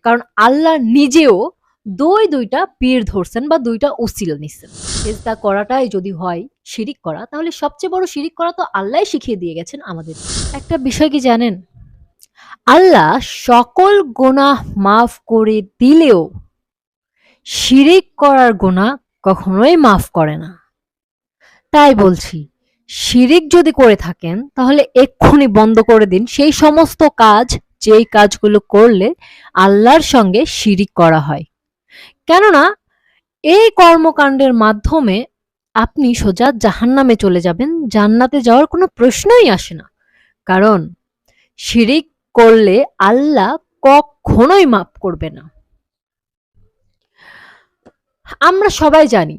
কারণ আল্লাহ নিজেও দুইটা পীর ধরছেন বা দুইটা উসিলা নিচ্ছেন। সেজদা করাটাই যদি হয় শিরিক করা, তাহলে সবচেয়ে বড় শিরিক করা তো আল্লাহই শিখিয়ে দিয়ে গেছেন আমাদের। একটা বিষয় কি জানেন? আল্লাহ সকল গুনাহ মাফ করে দিলেও শিরিক করার গুনাহ কখনোই মাফ করে না। তাই বলছি, শিরিক যদি করে থাকেন তাহলে এক্ষুনি বন্ধ করে দিন সেই সমস্ত কাজ, যেই কাজগুলো করলে আল্লাহর সঙ্গে শিরিক করা হয়। কেননা এই কর্মকাণ্ডের মাধ্যমে আপনি সোজা জাহান্নামে চলে যাবেন, জান্নাতে যাওয়ার কোনো প্রশ্নই আসে না। কারণ শিরিক করলে আল্লাহ কখনোই মাফ করবে না। আমরা সবাই জানি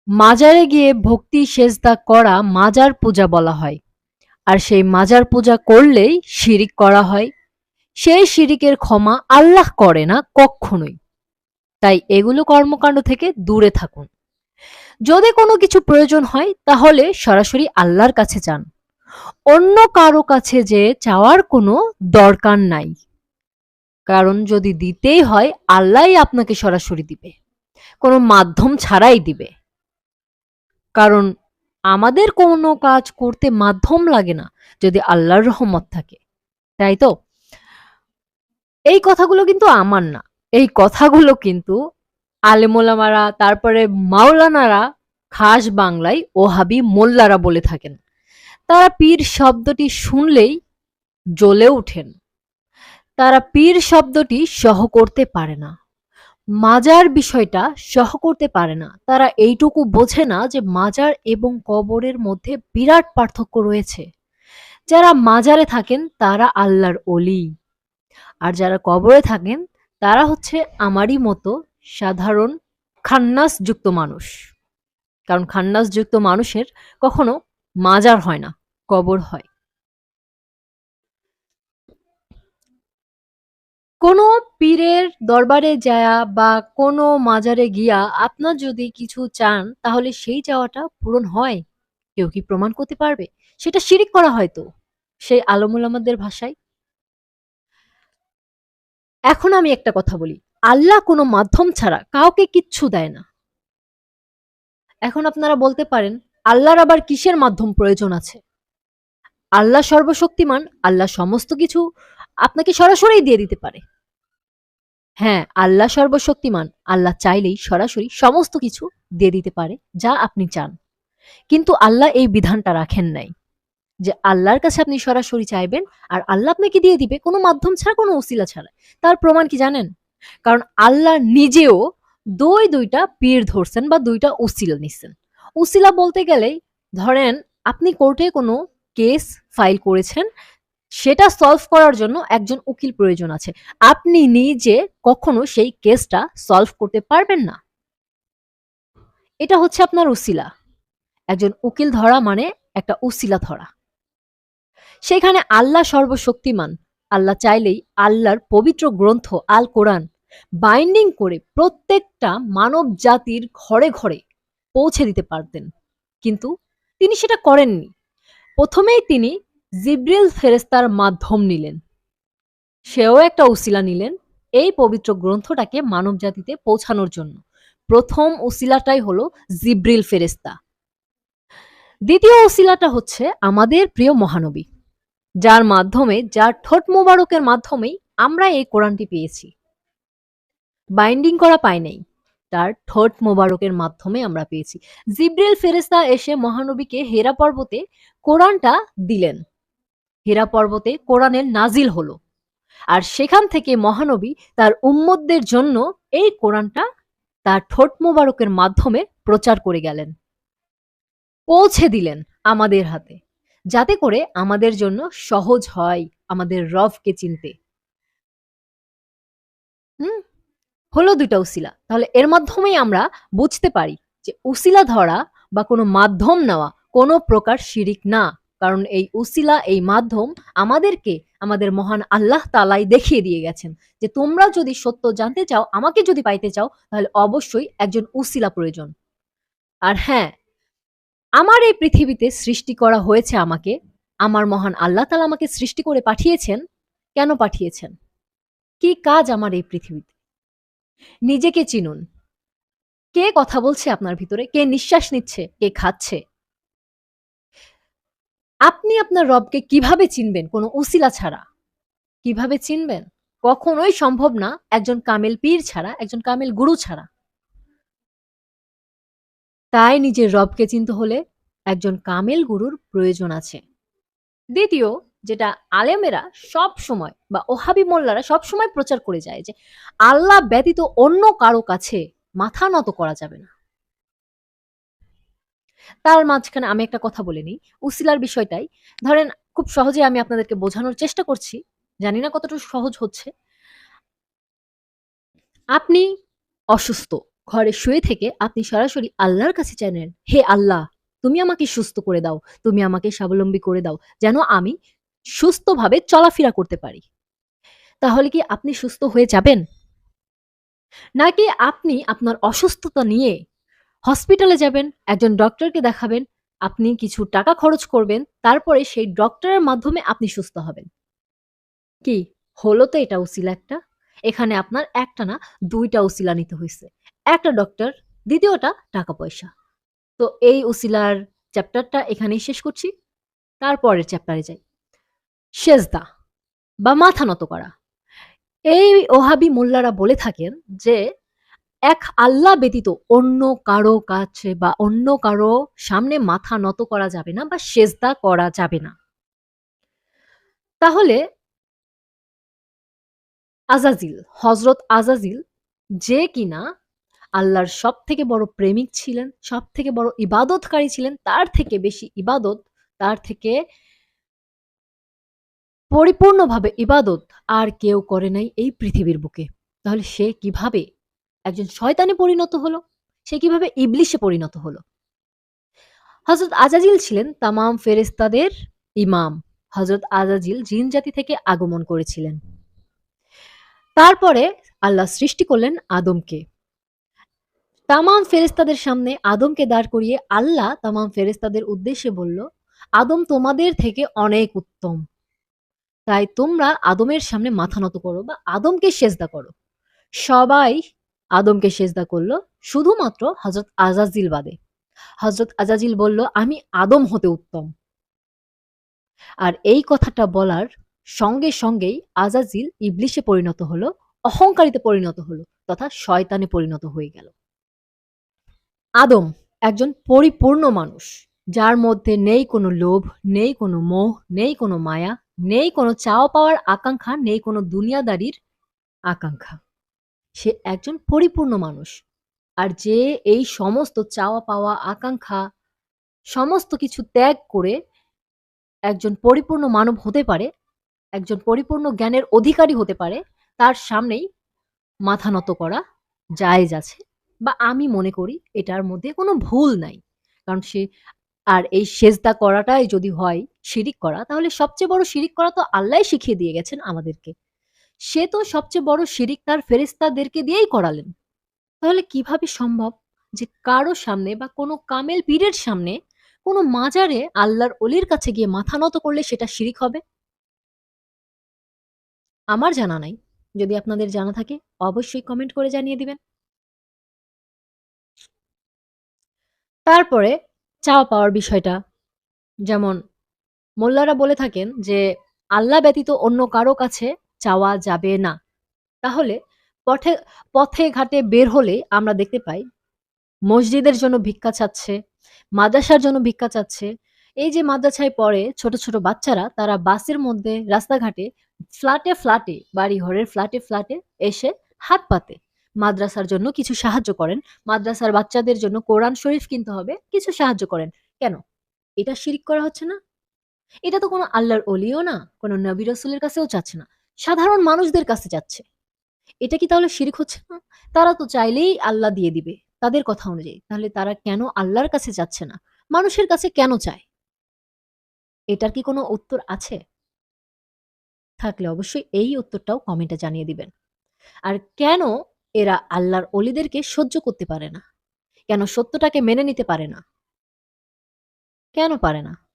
মাজারে গিয়ে ভক্তি সেজদা করা মাজার পূজা বলা হয়। আর সেই মাজার পূজা করলেই শিরিক করা হয়। সেই শিরিকের ক্ষমা আল্লাহ করে না কখনোই। তাই এগুলো কর্মকাণ্ড থেকে দূরে থাকুন। যদি কোনো কিছু প্রয়োজন হয় তাহলে সরাসরি আল্লাহর কাছে যান। অন্য কারো কাছে যে চাওয়ার কোনো দরকার নাই। কারণ যদি দিতেই হয় আল্লাহই আপনাকে সরাসরি দিবে, কোনো মাধ্যম ছাড়াই দিবে। কারণ আমাদের কোনো কাজ করতে মাধ্যম লাগে না যদি আল্লাহর রহমত থাকে, তাই তো? এই কথাগুলো কিন্তু আমার না, এই কথাগুলো কিন্তু আলেমোলামারা, তারপরে মাওলানারা খাস বাংলায় ওহাবি মোল্লারা বলে থাকেন। তারা পীর শব্দটি শুনলেই জ্বলে ওঠেন। তারা পীর শব্দটি সহ করতে পারে না, মাজার বিষয়টা সহ করতে পারে না। তারা এইটুকু বোঝে না যে মাজার এবং কবরের মধ্যে বিরাট পার্থক্য রয়েছে। যারা মাজারে থাকেন তারা আল্লাহর অলি, আর যারা কবরে থাকেন তারা হচ্ছে আমারই মতো সাধারণ খান্নাস যুক্ত মানুষ। কারণ খান্নাস যুক্ত মানুষের কখনো মাজার হয় না, কবর হয়। কোনো পীরের দরবারে যায়া বা কোনো মাজারে গিয়া আপনার যদি কিছু চান তাহলে সেই চাওয়াটা পূরণ হয়? কেউ কি প্রমাণ করতে পারবে? সেটা শিরিক করা হয়তো সেই আলমুলামাদের ভাষায়। এখন আমি একটা কথা বলি, আল্লাহ কোনো মাধ্যম ছাড়া কাউকে কিচ্ছু দেয় না। এখন আপনারা বলতে পারেন আল্লাহর আবার কিসের মাধ্যম প্রয়োজন আছে? আল্লাহ সর্বশক্তিমান, আল্লাহ সমস্ত কিছু আপনাকে সরাসরি দিয়ে দিতে পারে। হ্যাঁ, আল্লাহ সর্বশক্তিমান, আল্লাহ চাইলেই সরাসরি সমস্ত কিছু দিয়ে দিতে পারে যা আপনি চান। কিন্তু আল্লাহ এই বিধানটা রাখেন নাই যে আল্লাহর কাছে আপনি সরাসরি চাইবেন আর আল্লাহ আপনাকে দিয়ে দিবে কোনো মাধ্যম ছাড়া, কোনো উসিলা ছাড়া। তার প্রমাণ কি জানেন? কারণ আল্লাহ নিজেও দুইটা পীর ধরছেন বা দুইটা উসিলা নিচ্ছেন। উসিলা বলতে গেলেই ধরেন আপনি কোর্টে কোনো কেস ফাইল করেছেন, সেটা সলভ করার জন্য একজন উকিল প্রয়োজন আছে। আপনি নিজে কখনো সেই কেসটা সলভ করতে পারবেন না। এটা হচ্ছে আপনার উসিলা। একজন উকিল ধরা মানে একটা উসিলা ধরা। সেখানে আল্লাহ সর্বশক্তিমান, আল্লাহ চাইলেই আল্লাহর পবিত্র গ্রন্থ আল কোরআন বাইন্ডিং করে প্রত্যেকটা মানব জাতির ঘরে ঘরে পৌঁছে দিতে পারতেন, কিন্তু তিনি সেটা করেননি। প্রথমেই তিনি জিব্রিল ফেরেস্তার মাধ্যম নিলেন, সেও একটা উসিলা নিলেন এই পবিত্র গ্রন্থটাকে মানব জাতিতে পৌঁছানোর জন্য। প্রথম উসিলাটাই হলো জিব্রিল ফেরেস্তা। দ্বিতীয় উসিলাটা হচ্ছে আমাদের প্রিয় মহানবী, যার মাধ্যমে, যার ঠোঁট মোবারকের মাধ্যমেই আমরা এই কোরআনটি পেয়েছি। বাইন্ডিং করা পাই নাই, তার ঠোঁট মোবারকের মাধ্যমে আমরা পেয়েছি। জিব্রিল ফেরেস্তা এসে মহানবীকে হেরা পর্বতে কোরআনটা দিলেন। হেরা পর্বতে কোরআনের নাজিল হলো, আর সেখান থেকে মহানবী তার উম্মতদের জন্য এই কোরআনটা তার ঠোঁট মোবারকের মাধ্যমে প্রচার করে গেলেন, পৌঁছে দিলেন আমাদের হাতে, যাতে করে আমাদের জন্য সহজ হয় আমাদের রবকে চিনতে। হুম, হলো দুইটা উসিলা। তাহলে এর মাধ্যমেই আমরা বুঝতে পারি যে উসিলা ধরা বা কোনো মাধ্যম নেওয়া কোনো প্রকার শিরিক না। কারণ এই উসিলা, এই মাধ্যম আমাদেরকে আমাদের মহান আল্লাহ তাআলাই দেখিয়ে দিয়ে গেছেন যে তোমরা যদি সত্য জানতে চাও, আমাকে যদি পাইতে চাও, তাহলে অবশ্যই একজন উসিলা প্রয়োজন। আর হ্যাঁ, আমার এই পৃথিবীতে সৃষ্টি করা হয়েছে আমাকে, আমার মহান আল্লাহ তাআলা আমাকে সৃষ্টি করে পাঠিয়েছেন। কেন পাঠিয়েছেন? কি কাজ আমার এই পৃথিবীতে? নিজেকে চিনুন। কে কথা বলছে আপনার ভিতরে? কে নিঃশ্বাস নিচ্ছে? কে খাচ্ছে? আপনি আপনার রবকে কিভাবে চিনবেন কোনো উসিলা ছাড়া? কিভাবে চিনবেন? কখনোই সম্ভব না একজন কামেল পীর ছাড়া, একজন কামেল গুরু ছাড়া। তাই নিজের রবকে চিনতে হলে একজন কামেল গুরুর প্রয়োজন আছে। দ্বিতীয়, যেটা আলেমেরা সবসময় বা ওহাবি মোল্লারা সবসময় প্রচার করে যায় যে, আল্লাহ ব্যতীত অন্য কারো কাছে মাথা নত করা যাবে না। তার মাঝখানে আমি একটা কথা বলে নিই, উসিলার বিষয়টাই। ধরেন খুব সহজে আমি আপনাদেরকে বোঝানোর চেষ্টা করছি। জানি না কতটুকু সহজ হচ্ছে। আপনি অসুস্থ। ঘরে শুয়ে থেকে আপনি সরাসরি আল্লাহর কাছে চাইলেন, "হে আল্লাহ, তুমি আমাকে সুস্থ করে দাও। তুমি আমাকে স্বাবলম্বী করে দাও। যেন আমি সুস্থভাবে চলাফেরা করতে পারি।" তাহলে কি আপনি সুস্থ হয়ে যাবেন? নাকি আপনি আপনার অসুস্থতা নিয়ে হসপিটালে যাবেন, একজন ডক্টরকে দেখাবেন, আপনি কিছু টাকা খরচ করবেন, তারপরে সেই ডক্টরের মাধ্যমে আপনি সুস্থ হবেন। কি? হলো তো এটা উসিলা একটা। এখানে আপনার একটা না ২ টা উসিলা নিতে হইছে। একটা ডক্টর, দ্বিতীয়টা টাকা-পয়সা। তো এই উসিলার চ্যাপ্টারটা এখানেই শেষ করছি। তারপরের চ্যাপ্টারে যাই। সেজদা বা মাথা নত করা। এই ওহাবি মোল্লারা বলে থাকেন যে, এক আল্লাহ ব্যতীত অন্য কারো কাছে বা অন্য কারো সামনে মাথা নত করা যাবে না বা সেজদা করা যাবে না। তাহলে আজাজিল, হযরত আজাজিল যে কিনা আল্লাহর সবথেকে বড় প্রেমিক ছিলেন, সবথেকে বড় ইবাদতকারী ছিলেন, তার থেকে বেশি ইবাদত, তার থেকে পরিপূর্ণভাবে ইবাদত আর কেউ করে নাই এই পৃথিবীর বুকে। তাহলে সে কিভাবে একজন শয়তানে পরিণত হলো? সে কিভাবে ইবলিসে পরিণত হলো? হযরত আজাজিল ছিলেন তামাম ফেরেশতাদের ইমাম। হযরত আজাজিল জিন জাতি থেকে আগমন করেছিলেন। তারপরে আল্লাহ সৃষ্টি করলেন আদমকে। তামাম ফেরেশতাদের সামনে আদমকে দাঁড় করিয়ে আল্লাহ তামাম ফেরেশতাদের উদ্দেশ্যে বলল, "আদম তোমাদের থেকে অনেক উত্তম। তাই তোমরা আদমের সামনে মাথা নত করো বা আদমকে সেজদা করো।" সবাই আদমকে সেজদা করল, শুধুমাত্র হযরত আজাজিল বাদে। হযরত আজাজিল বলল, "আমি আদম হতে উত্তম।" আর এই কথাটা বলার সঙ্গে সঙ্গেই আজাজিল ইবলিসে পরিণত হলো, অহংকারিতে পরিণত হলো তথা শয়তানে পরিণত হয়ে গেল। আদম একজন পরিপূর্ণ মানুষ, যার মধ্যে নেই কোনো লোভ, নেই কোনো মোহ, নেই কোনো মায়া, নেই কোনো চাওয়া পাওয়ার আকাঙ্ক্ষা, নেই কোনো দুনিয়াদারির আকাঙ্ক্ষা। সে একজন পরিপূর্ণ মানুষ। আর যে এই সমস্ত চাওয়া পাওয়া আকাঙ্ক্ষা সমস্ত কিছু ত্যাগ করে একজন পরিপূর্ণ মানব হতে পারে, একজন পরিপূর্ণ জ্ঞানের অধিকারী হতে পারে, তার সামনেই মাথা নত করা জায়েজ আছে বা আমি মনে করি এটার মধ্যে কোনো ভুল নাই। কারণ সে আর এই সেজদা করাটাই যদি হয় শিরিক করা, তাহলে সবচেয়ে বড় শিরিক করা তো আল্লাহই শিখিয়ে দিয়ে গেছেন আমাদেরকে। সে তো সবচেয়ে বড় শিরিক তার ফেরেশতাদেরকে দিয়েই করালেন। তাহলে কিভাবে সম্ভব যে কারো সামনে বা কোনো কামেল পীরের সামনে, কোনো মাজারে আল্লাহর অলির কাছে গিয়ে মাথা নত করলে সেটা শিরিক হবে? আমার জানা নাই। যদি আপনাদের জানা থাকে অবশ্যই কমেন্ট করে জানিয়ে দিবেন। তারপরে চাওয়া পাওয়ার বিষয়টা, যেমন মোল্লারা বলে থাকেন যে আল্লাহ ব্যতীত অন্য কারো কাছে চাওয়া যাবে না। তাহলে পথে পথে ঘাটে বের হলে আমরা দেখতে পাই মসজিদের জন্য ভিক্ষা চাচ্ছে, মাদ্রাসার জন্য ভিক্ষা চাচ্ছে। এই যে মাদ্রাসায় পড়ে ছোট, ছোট বাচ্চারা তারা বাসের মধ্যে, রাস্তাঘাটে, ফ্ল্যাটে, বাড়িঘরের ফ্ল্যাটে এসে হাত পাতে। মাদ্রাসার জন্য কিছু সাহায্য করেন। মাদ্রাসার বাচ্চাদের জন্য কোরআন শরীফ কিনতে হবে, কিছু সাহায্য করেন। কেন? এটা শিরিক করা হচ্ছে না? এটা তো কোনো আল্লাহর অলিও না, কোনো নবী রাসূলের কাছেও চাচ্ছে না। সাধারণ মানুষদের কাছে চাচ্ছে। এটা কি তাহলে শিরিক হচ্ছে না? তারা তো চাইলেই আল্লাহ দিয়ে দিবে, তাদের কথা অনুযায়ী। তাহলে তারা কেন আল্লাহর কাছে চাচ্ছে না? মানুষের কাছে কেন চায়? এটার কি কোনো উত্তর আছে? থাকলে অবশ্যই এই উত্তরটাও কমেন্টে জানিয়ে দিবেন। আর কেন এরা আল্লাহর অলিদেরকে সহ্য করতে পারে না? কেন সত্যটাকে মেনে নিতে পারে না? কেন পারে না?